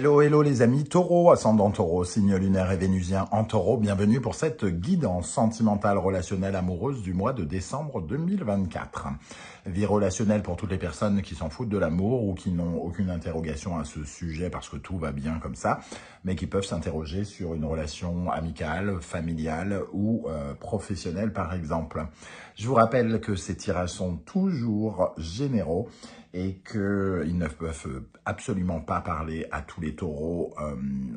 Hello, hello les amis Taureau, ascendant Taureau, signe lunaire et vénusien en Taureau. Bienvenue pour cette guidance sentimentale relationnelle amoureuse du mois de décembre 2024. Vie relationnelle pour toutes les personnes qui s'en foutent de l'amour ou qui n'ont aucune interrogation à ce sujet parce que tout va bien comme ça, mais qui peuvent s'interroger sur une relation amicale, familiale ou professionnelle par exemple. Je vous rappelle que ces tirages sont toujours généraux et qu'ils ne peuvent absolument pas parler à tous les taureaux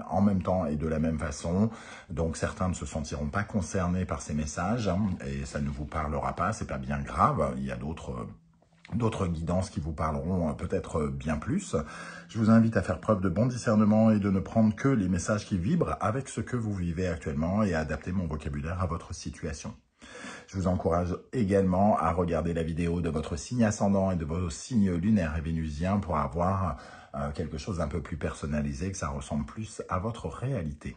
en même temps et de la même façon. Donc certains ne se sentiront pas concernés par ces messages et ça ne vous parlera pas, c'est pas bien grave. Il y a d'autres guidances qui vous parleront peut-être bien plus. Je vous invite à faire preuve de bon discernement et de ne prendre que les messages qui vibrent avec ce que vous vivez actuellement et à adapter mon vocabulaire à votre situation. Je vous encourage également à regarder la vidéo de votre signe ascendant et de vos signes lunaires et vénusiens pour avoir quelque chose d'un peu plus personnalisé, que ça ressemble plus à votre réalité.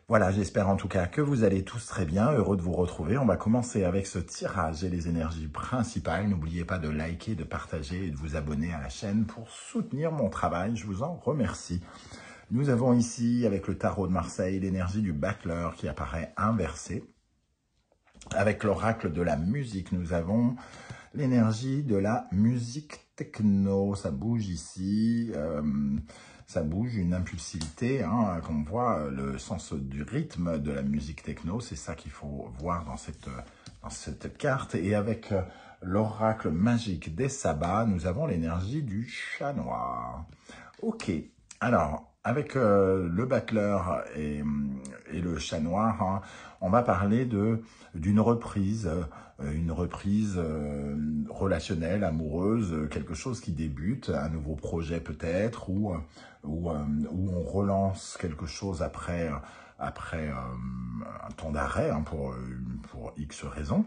Voilà, j'espère en tout cas que vous allez tous très bien, heureux de vous retrouver. On va commencer avec ce tirage et les énergies principales. N'oubliez pas de liker, de partager et de vous abonner à la chaîne pour soutenir mon travail. Je vous en remercie. Nous avons ici, avec le tarot de Marseille, l'énergie du battleur qui apparaît inversée. Avec l'oracle de la musique, nous avons l'énergie de la musique techno. Ça bouge ici, ça bouge, une impulsivité, qu'on voit le sens du rythme de la musique techno. C'est ça qu'il faut voir dans cette carte. Et avec l'oracle magique des sabbats, nous avons l'énergie du chat noir. Ok, alors, avec le battleur et le chat noir, on va parler d'une reprise, relationnelle, amoureuse, quelque chose qui débute, un nouveau projet peut-être, où on relance quelque chose après un temps d'arrêt pour X raisons.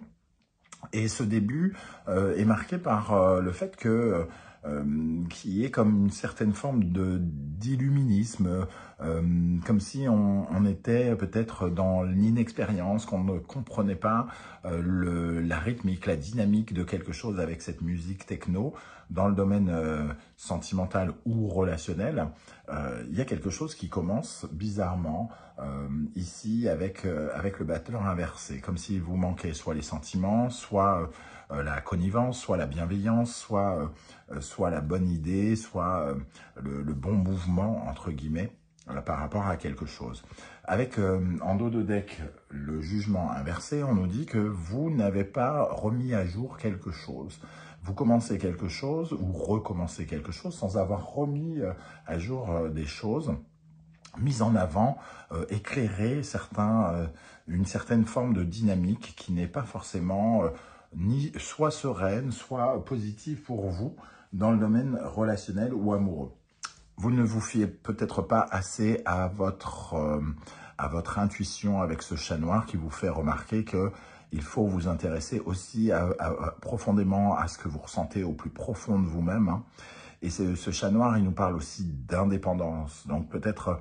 Et ce début est marqué par le fait qu'il y ait comme une certaine forme d'illuminisme, comme si on était peut-être dans l'inexpérience, qu'on ne comprenait pas la rythmique, la dynamique de quelque chose avec cette musique techno. Dans le domaine sentimental ou relationnel, il y a quelque chose qui commence bizarrement ici avec le battleur inversé, comme s'il vous manquait soit les sentiments, soit la connivence, soit la bienveillance, soit la bonne idée, soit le bon mouvement, entre guillemets, par rapport à quelque chose. Avec, en dos de deck, le jugement inversé, on nous dit que vous n'avez pas remis à jour quelque chose. Vous commencez quelque chose ou recommencez quelque chose sans avoir remis à jour des choses, mis en avant, éclairer une certaine forme de dynamique qui n'est pas forcément ni soit sereine, soit positive pour vous dans le domaine relationnel ou amoureux. Vous ne vous fiez peut-être pas assez à votre intuition avec ce chat noir qui vous fait remarquer que il faut vous intéresser aussi profondément à ce que vous ressentez au plus profond de vous-même. Et ce chat noir, il nous parle aussi d'indépendance. Donc peut-être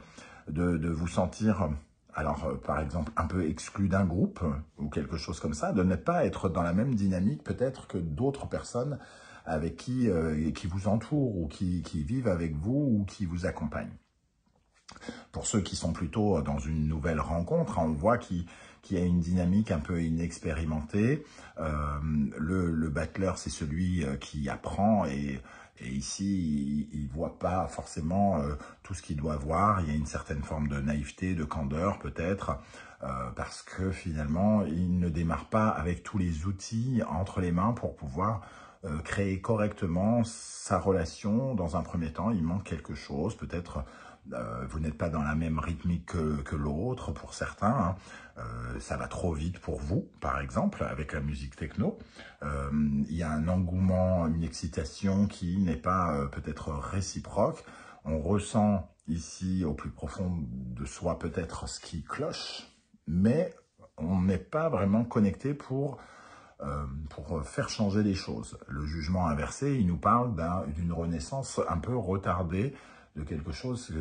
de vous sentir, alors par exemple, un peu exclu d'un groupe ou quelque chose comme ça, de ne pas être dans la même dynamique peut-être que d'autres personnes avec qui vous entourent ou qui vivent avec vous ou qui vous accompagnent. Pour ceux qui sont plutôt dans une nouvelle rencontre, on voit qu'il y a une dynamique un peu inexpérimentée. Le battleur, c'est celui qui apprend et ici, il ne voit pas forcément tout ce qu'il doit voir. Il y a une certaine forme de naïveté, de candeur peut-être, parce que finalement, il ne démarre pas avec tous les outils entre les mains pour pouvoir créer correctement sa relation. Dans un premier temps, il manque quelque chose, peut-être vous n'êtes pas dans la même rythmique que l'autre pour certains, ça va trop vite pour vous, par exemple, avec la musique techno. Il y a un engouement, une excitation qui n'est pas peut-être réciproque. On ressent ici, au plus profond de soi, peut-être ce qui cloche, mais on n'est pas vraiment connecté pour faire changer les choses. Le jugement inversé, il nous parle d'une renaissance un peu retardée de quelque chose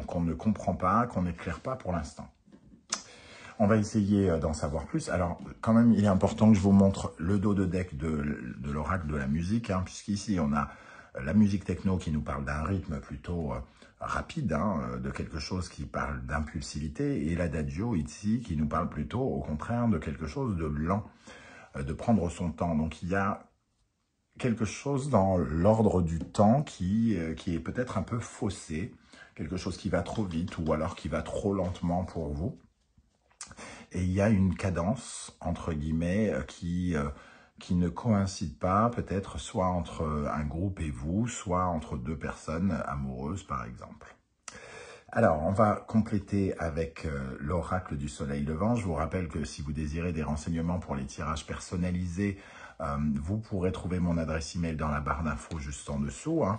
qu'on ne comprend pas, qu'on n'éclaire pas pour l'instant. On va essayer d'en savoir plus. Alors, quand même, il est important que je vous montre le dos de deck de l'oracle de la musique, puisqu'ici, on a La musique techno qui nous parle d'un rythme plutôt rapide, hein, de quelque chose qui parle d'impulsivité, et l'adagio ici qui nous parle plutôt au contraire de quelque chose de lent, de prendre son temps. Donc il y a quelque chose dans l'ordre du temps qui est peut-être un peu faussé, quelque chose qui va trop vite ou alors qui va trop lentement pour vous. Et il y a une cadence, entre guillemets, qui ne coïncide pas, peut-être soit entre un groupe et vous, soit entre deux personnes amoureuses, par exemple. Alors, on va compléter avec l'oracle du soleil levant. Je vous rappelle que si vous désirez des renseignements pour les tirages personnalisés, vous pourrez trouver mon adresse email dans la barre d'infos juste en dessous. Hein.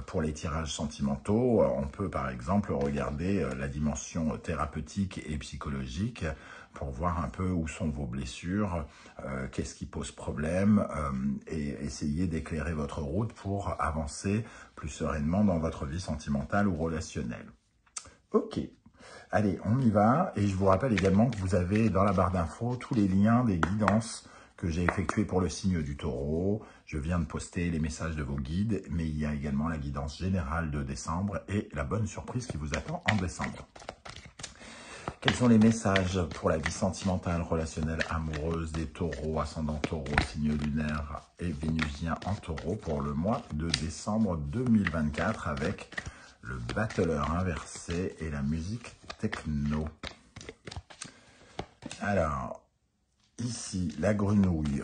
Pour les tirages sentimentaux, on peut par exemple regarder la dimension thérapeutique et psychologique pour voir un peu où sont vos blessures, qu'est-ce qui pose problème, et essayer d'éclairer votre route pour avancer plus sereinement dans votre vie sentimentale ou relationnelle. Ok, allez, on y va. Et je vous rappelle également que vous avez dans la barre d'infos tous les liens des guidances que j'ai effectuées pour le signe du taureau. Je viens de poster les messages de vos guides, mais il y a également la guidance générale de décembre et la bonne surprise qui vous attend en décembre. Quels sont les messages pour la vie sentimentale, relationnelle, amoureuse des taureaux, ascendant taureau, signe lunaire et vénusien en taureau pour le mois de décembre 2024 avec le battleur inversé et la musique techno. Alors, ici, la grenouille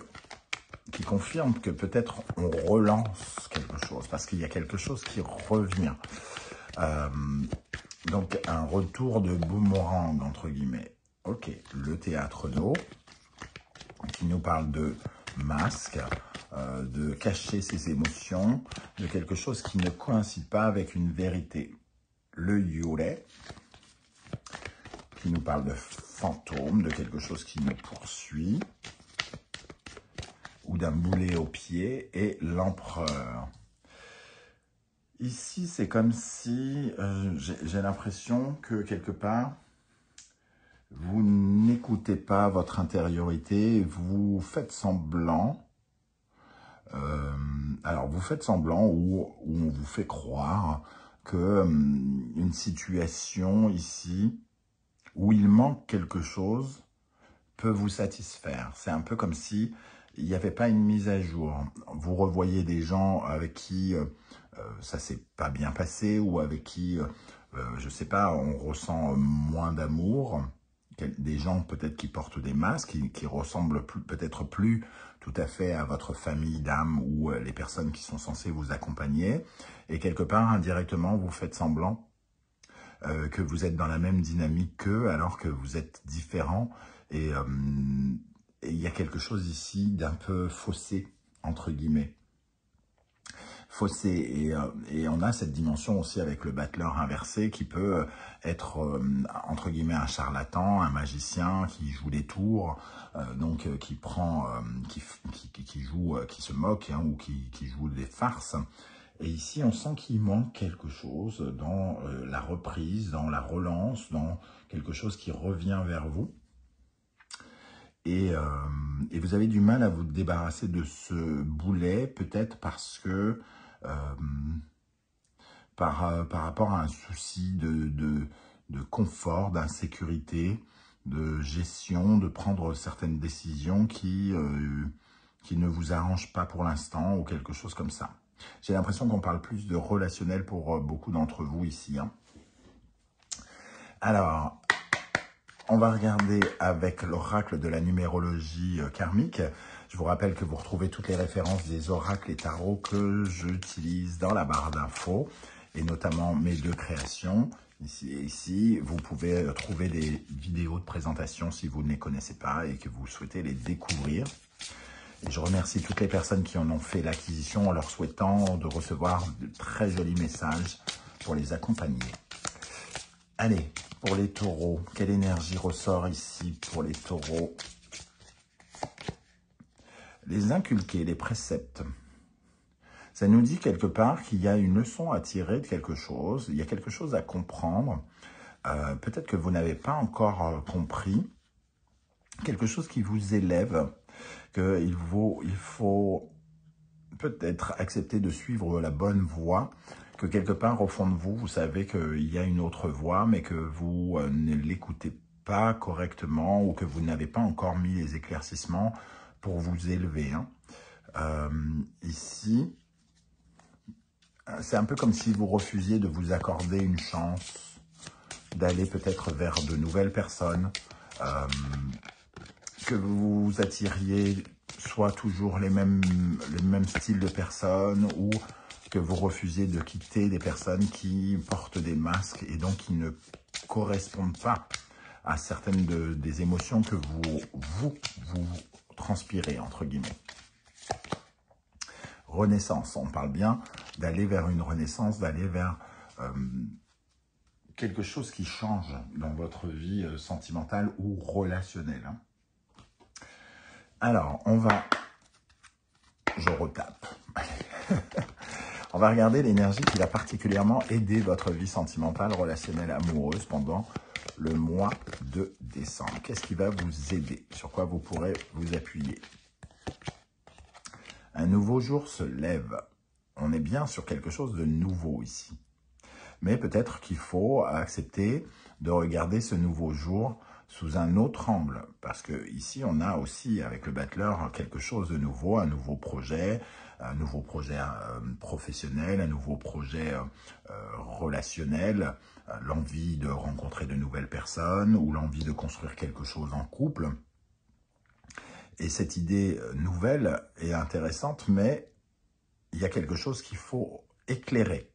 qui confirme que peut-être on relance quelque chose parce qu'il y a quelque chose qui revient. Donc, un retour de boomerang, entre guillemets. Ok, le théâtre d'eau, qui nous parle de masque, de cacher ses émotions, de quelque chose qui ne coïncide pas avec une vérité. Le yule, qui nous parle de fantôme, de quelque chose qui nous poursuit, ou d'un boulet au pied, et l'empereur. Ici, c'est comme si, j'ai l'impression que quelque part, vous n'écoutez pas votre intériorité, vous faites semblant. Alors, vous faites semblant ou on vous fait croire que une situation ici, où il manque quelque chose, peut vous satisfaire. C'est un peu comme si il n'y avait pas une mise à jour. Vous revoyez des gens avec qui ça s'est pas bien passé ou avec qui, je sais pas, on ressent moins d'amour. Des gens peut-être qui portent des masques, qui ressemblent peut-être plus tout à fait à votre famille d'âme ou les personnes qui sont censées vous accompagner. Et quelque part, indirectement, vous faites semblant que vous êtes dans la même dynamique qu'eux alors que vous êtes différents. Et il y a quelque chose ici d'un peu faussé, entre guillemets. Faussé. Et on a cette dimension aussi avec le battleur inversé qui peut être, entre guillemets, un charlatan, un magicien qui joue des tours, donc qui prend, qui joue, qui se moque hein, ou qui joue des farces. Et ici, on sent qu'il manque quelque chose dans la reprise, dans la relance, dans quelque chose qui revient vers vous. Et vous avez du mal à vous débarrasser de ce boulet, peut-être parce que par rapport à un souci de confort, d'insécurité, de gestion, de prendre certaines décisions qui ne vous arrangent pas pour l'instant ou quelque chose comme ça. J'ai l'impression qu'on parle plus de relationnel pour beaucoup d'entre vous ici. Hein. Alors, on va regarder avec l'oracle de la numérologie karmique. Je vous rappelle que vous retrouvez toutes les références des oracles et tarots que j'utilise dans la barre d'infos, et notamment mes deux créations. Ici, vous pouvez trouver des vidéos de présentation si vous ne les connaissez pas et que vous souhaitez les découvrir. Et je remercie toutes les personnes qui en ont fait l'acquisition en leur souhaitant de recevoir de très jolis messages pour les accompagner. Allez, pour les taureaux, quelle énergie ressort ici pour les taureaux? Les inculquer, les préceptes. Ça nous dit quelque part qu'il y a une leçon à tirer de quelque chose, il y a quelque chose à comprendre. Peut-être que vous n'avez pas encore compris quelque chose qui vous élève, qu'il faut peut-être accepter de suivre la bonne voie, que quelque part au fond de vous, vous savez qu'il y a une autre voie, mais que vous ne l'écoutez pas correctement ou que vous n'avez pas encore mis les éclaircissements pour vous élever. Ici, c'est un peu comme si vous refusiez de vous accorder une chance d'aller peut-être vers de nouvelles personnes, que vous attiriez soit toujours le même style de personnes ou que vous refusiez de quitter des personnes qui portent des masques et donc qui ne correspondent pas à certaines des émotions que vous transpirez, entre guillemets. Renaissance, on parle bien d'aller vers une renaissance, d'aller vers quelque chose qui change dans votre vie sentimentale ou relationnelle. Alors, je retape. On va regarder l'énergie qui va particulièrement aider votre vie sentimentale, relationnelle, amoureuse pendant le mois de décembre. Qu'est-ce qui va vous aider? Sur quoi vous pourrez vous appuyer? Un nouveau jour se lève. On est bien sur quelque chose de nouveau ici. Mais peut-être qu'il faut accepter de regarder ce nouveau jour sous un autre angle. Parce que ici, on a aussi, avec le battleur, quelque chose de nouveau, un nouveau projet professionnel, un nouveau projet relationnel, l'envie de rencontrer de nouvelles personnes ou l'envie de construire quelque chose en couple. Et cette idée nouvelle est intéressante, mais il y a quelque chose qu'il faut éclairer.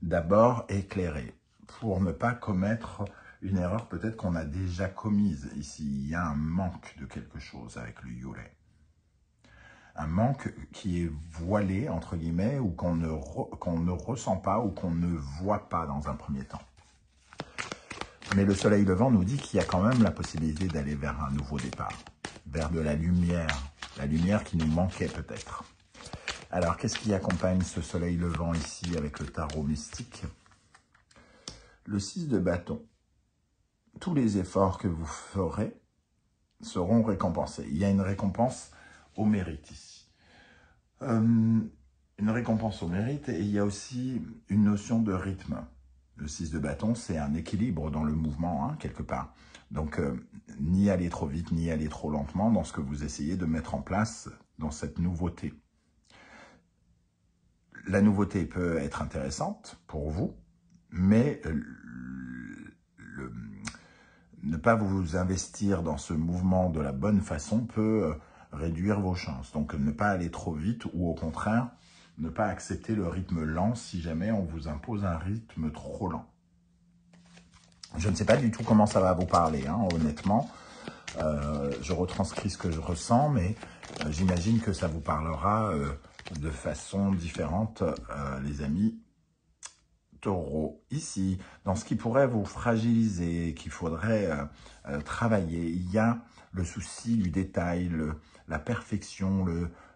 D'abord, éclairer, pour ne pas commettre une erreur peut-être qu'on a déjà commise. Ici, il y a un manque de quelque chose avec le Yule. Un manque qui est voilé, entre guillemets, ou qu'on ne ressent pas ou qu'on ne voit pas dans un premier temps. Mais le soleil levant nous dit qu'il y a quand même la possibilité d'aller vers un nouveau départ, vers de la lumière qui nous manquait peut-être. Alors, qu'est-ce qui accompagne ce soleil levant ici avec le tarot mystique? Le 6 de bâton. Tous les efforts que vous ferez seront récompensés. Il y a une récompense au mérite ici. Une récompense au mérite et il y a aussi une notion de rythme. Le 6 de bâton, c'est un équilibre dans le mouvement, quelque part. Donc, ni aller trop vite, ni aller trop lentement dans ce que vous essayez de mettre en place dans cette nouveauté. La nouveauté peut être intéressante pour vous, mais ne pas vous investir dans ce mouvement de la bonne façon peut réduire vos chances. Donc, ne pas aller trop vite ou au contraire, ne pas accepter le rythme lent si jamais on vous impose un rythme trop lent. Je ne sais pas du tout comment ça va vous parler, honnêtement. Je retranscris ce que je ressens, mais j'imagine que ça vous parlera de façon différente, les amis Taureau. Ici, dans ce qui pourrait vous fragiliser, qu'il faudrait travailler, il y a le souci du détail, la perfection,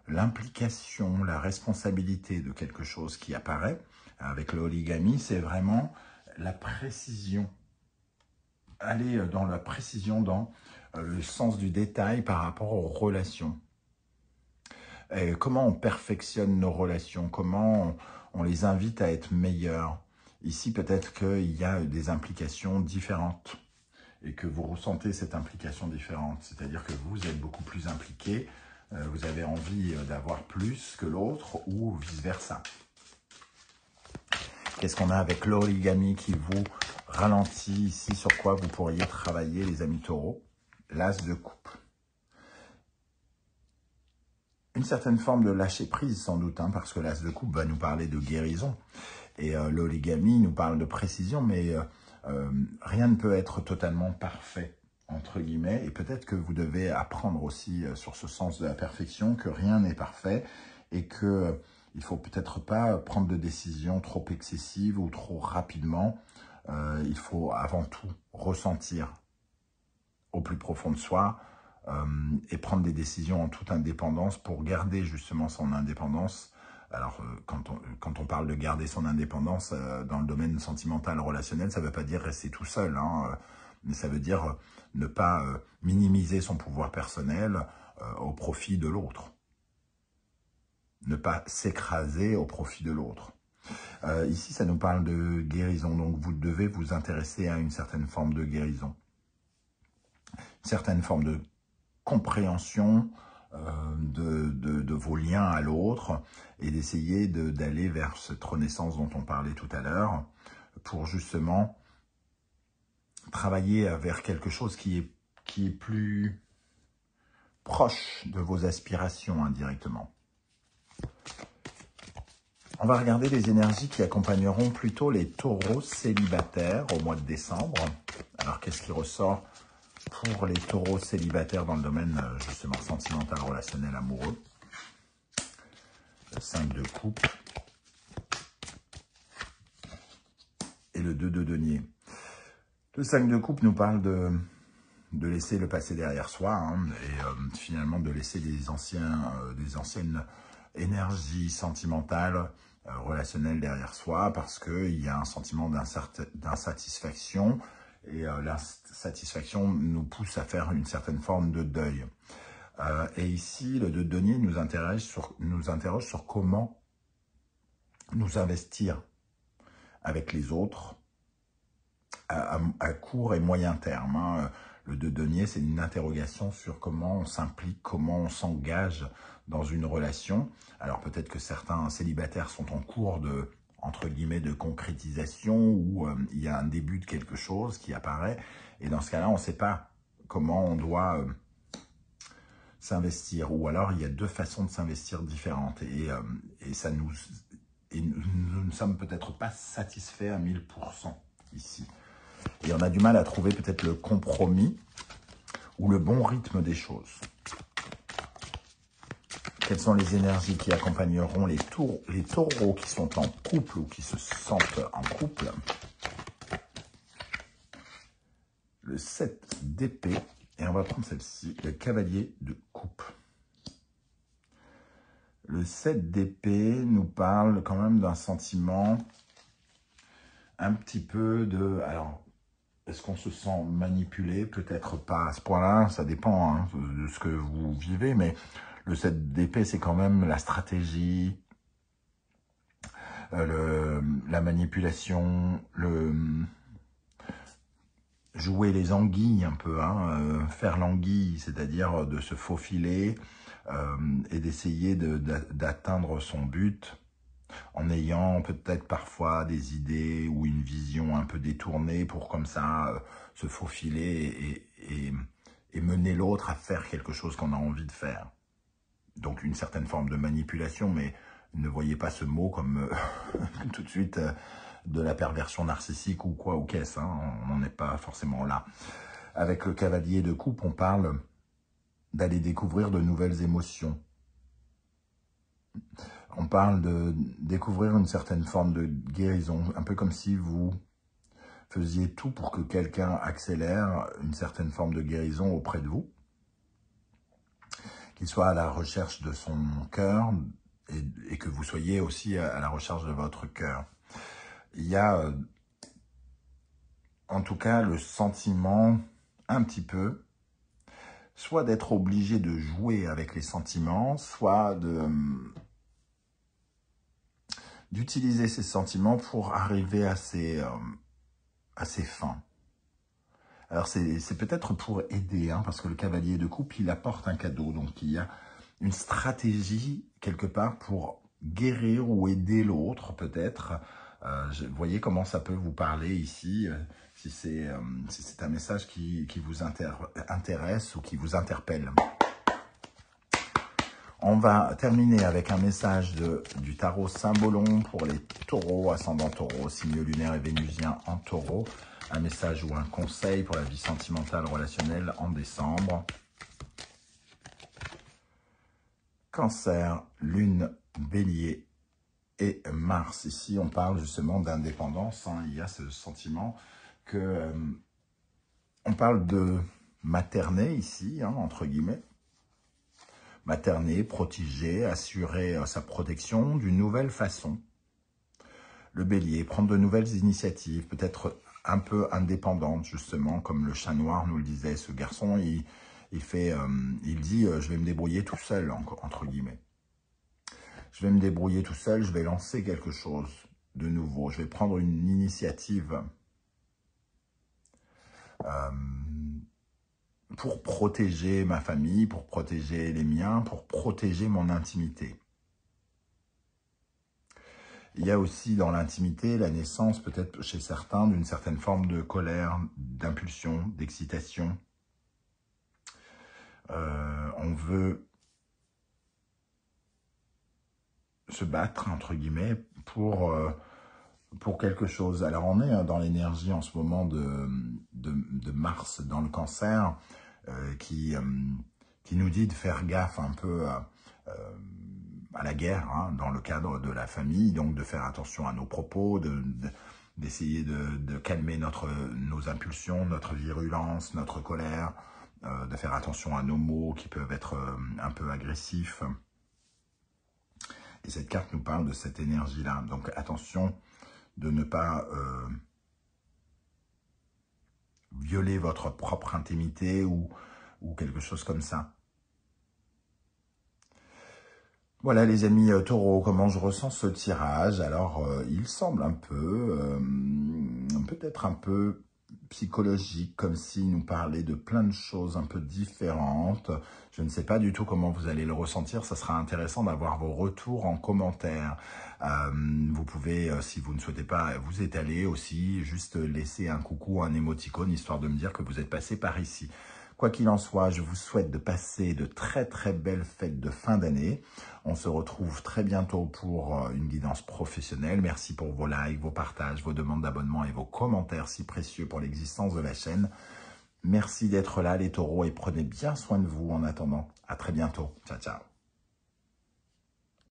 l'implication, la responsabilité de quelque chose qui apparaît. Avec l'oligamie, c'est vraiment la précision. Aller dans la précision, dans le sens du détail par rapport aux relations. Et comment on perfectionne nos relations, comment on les invite à être meilleurs. Ici, peut-être qu'il y a des implications différentes et que vous ressentez cette implication différente. C'est-à-dire que vous êtes beaucoup plus impliqué, vous avez envie d'avoir plus que l'autre ou vice-versa. Qu'est-ce qu'on a avec l'origami qui vous ralentit ici, sur quoi vous pourriez travailler, les amis taureaux? L'as de coupe. Une certaine forme de lâcher prise, sans doute, parce que l'as de coupe va nous parler de guérison. Et l'oligamie nous parle de précision, mais rien ne peut être totalement parfait, entre guillemets. Et peut-être que vous devez apprendre aussi sur ce sens de la perfection, que rien n'est parfait et que il ne faut peut-être pas prendre de décisions trop excessives ou trop rapidement. Il faut avant tout ressentir au plus profond de soi et prendre des décisions en toute indépendance pour garder justement son indépendance. Alors, quand on parle de garder son indépendance dans le domaine sentimental, relationnel, ça ne veut pas dire rester tout seul, mais ça veut dire ne pas minimiser son pouvoir personnel au profit de l'autre. ne pas s'écraser au profit de l'autre. Ici, ça nous parle de guérison, donc vous devez vous intéresser à une certaine forme de guérison, une certaine forme de compréhension de vos liens à l'autre et d'essayer d'aller vers cette renaissance dont on parlait tout à l'heure pour justement travailler vers quelque chose qui est plus proche de vos aspirations indirectement. On va regarder les énergies qui accompagneront plutôt les taureaux célibataires au mois de décembre. Alors, qu'est-ce qui ressort pour les taureaux célibataires dans le domaine justement sentimental, relationnel, amoureux? Le 5 de coupe et le 2 de denier. Le 5 de coupe nous parle de laisser le passé derrière soi hein, et finalement de laisser des anciennes énergies sentimentales, relationnelles derrière soi parce qu'il y a un sentiment d'insatisfaction et l'insatisfaction nous pousse à faire une certaine forme de deuil. Et ici, le 2 de denier nous interroge sur comment nous investir avec les autres à court et moyen terme. Hein. Le 2 de denier, c'est une interrogation sur comment on s'implique, comment on s'engage dans une relation. Alors peut-être que certains célibataires sont en cours de, entre guillemets, de concrétisation où il y a un début de quelque chose qui apparaît. Et dans ce cas-là, on ne sait pas comment on doit s'investir. Ou alors, il y a deux façons de s'investir différentes. Et nous ne sommes peut-être pas satisfaits à 1000% ici. Et on a du mal à trouver peut-être le compromis ou le bon rythme des choses. Quelles sont les énergies qui accompagneront les taureaux qui sont en couple ou qui se sentent en couple? Le 7 d'épée. Et on va prendre celle-ci, le cavalier de coupe. Le 7 d'épée nous parle quand même d'un sentiment un petit peu de... Alors, est-ce qu'on se sent manipulé? Peut-être pas à ce point-là, ça dépend hein, de ce que vous vivez, mais le 7 d'épée, c'est quand même la stratégie, la manipulation, jouer les anguilles un peu, hein, faire l'anguille, c'est-à-dire de se faufiler et d'essayer d'atteindre son but en ayant peut-être parfois des idées ou une vision un peu détournée pour comme ça se faufiler et mener l'autre à faire quelque chose qu'on a envie de faire. Donc une certaine forme de manipulation, mais ne voyez pas ce mot comme tout de suite de la perversion narcissique ou quoi, ou qu'est-ce, hein, on n'en est pas forcément là. Avec le cavalier de coupe, on parle d'aller découvrir de nouvelles émotions. On parle de découvrir une certaine forme de guérison, un peu comme si vous faisiez tout pour que quelqu'un accélère une certaine forme de guérison auprès de vous, qu'il soit à la recherche de son cœur et que vous soyez aussi à la recherche de votre cœur. Il y a en tout cas le sentiment un petit peu, soit d'être obligé de jouer avec les sentiments, soit d'utiliser ces sentiments pour arriver à ses fins. Alors c'est peut-être pour aider, hein, parce que le cavalier de coupe, il apporte un cadeau. Donc il y a une stratégie quelque part pour guérir ou aider l'autre peut-être. Vous voyez comment ça peut vous parler ici, si c'est un message qui vous intéresse ou qui vous interpelle. On va terminer avec un message du tarot Symbolon pour les taureaux, ascendant taureau, signe lunaire et vénusien en taureau. Un message ou un conseil pour la vie sentimentale relationnelle en décembre. Cancer, Lune, Bélier et Mars. Ici, on parle justement d'indépendance. Hein. Il y a ce sentiment que on parle de materner ici, hein, entre guillemets. Materner, protéger, assurer sa protection d'une nouvelle façon. Le Bélier, prendre de nouvelles initiatives, peut-être un peu indépendantes, justement, comme le chat noir nous le disait. Ce garçon, il dit, je vais me débrouiller tout seul, entre guillemets. je vais me débrouiller tout seul, je vais lancer quelque chose de nouveau, je vais prendre une initiative pour protéger ma famille, pour protéger les miens, pour protéger mon intimité. Il y a aussi dans l'intimité la naissance, peut-être chez certains, d'une certaine forme de colère, d'impulsion, d'excitation. On veut se battre, entre guillemets, pour quelque chose. Alors, on est dans l'énergie en ce moment de Mars dans le Cancer, qui nous dit de faire gaffe un peu à la guerre, hein, dans le cadre de la famille, donc de faire attention à nos propos, d'essayer de calmer nos impulsions, notre virulence, notre colère, de faire attention à nos mots qui peuvent être un peu agressifs. Et cette carte nous parle de cette énergie-là. Donc attention de ne pas violer votre propre intimité ou quelque chose comme ça. Voilà les amis taureaux, comment je ressens ce tirage. Alors il semble un peu, peut-être un peu psychologique, comme s'il nous parlait de plein de choses un peu différentes. Je ne sais pas du tout comment vous allez le ressentir, ça sera intéressant d'avoir vos retours en commentaire. Vous pouvez, si vous ne souhaitez pas vous étaler aussi, juste laisser un coucou, un émoticône, histoire de me dire que vous êtes passé par ici. Quoi qu'il en soit, je vous souhaite de passer de très très belles fêtes de fin d'année. On se retrouve très bientôt pour une guidance professionnelle. Merci pour vos likes, vos partages, vos demandes d'abonnement et vos commentaires si précieux pour l'existence de la chaîne. Merci d'être là les taureaux et prenez bien soin de vous en attendant. À très bientôt. Ciao, ciao.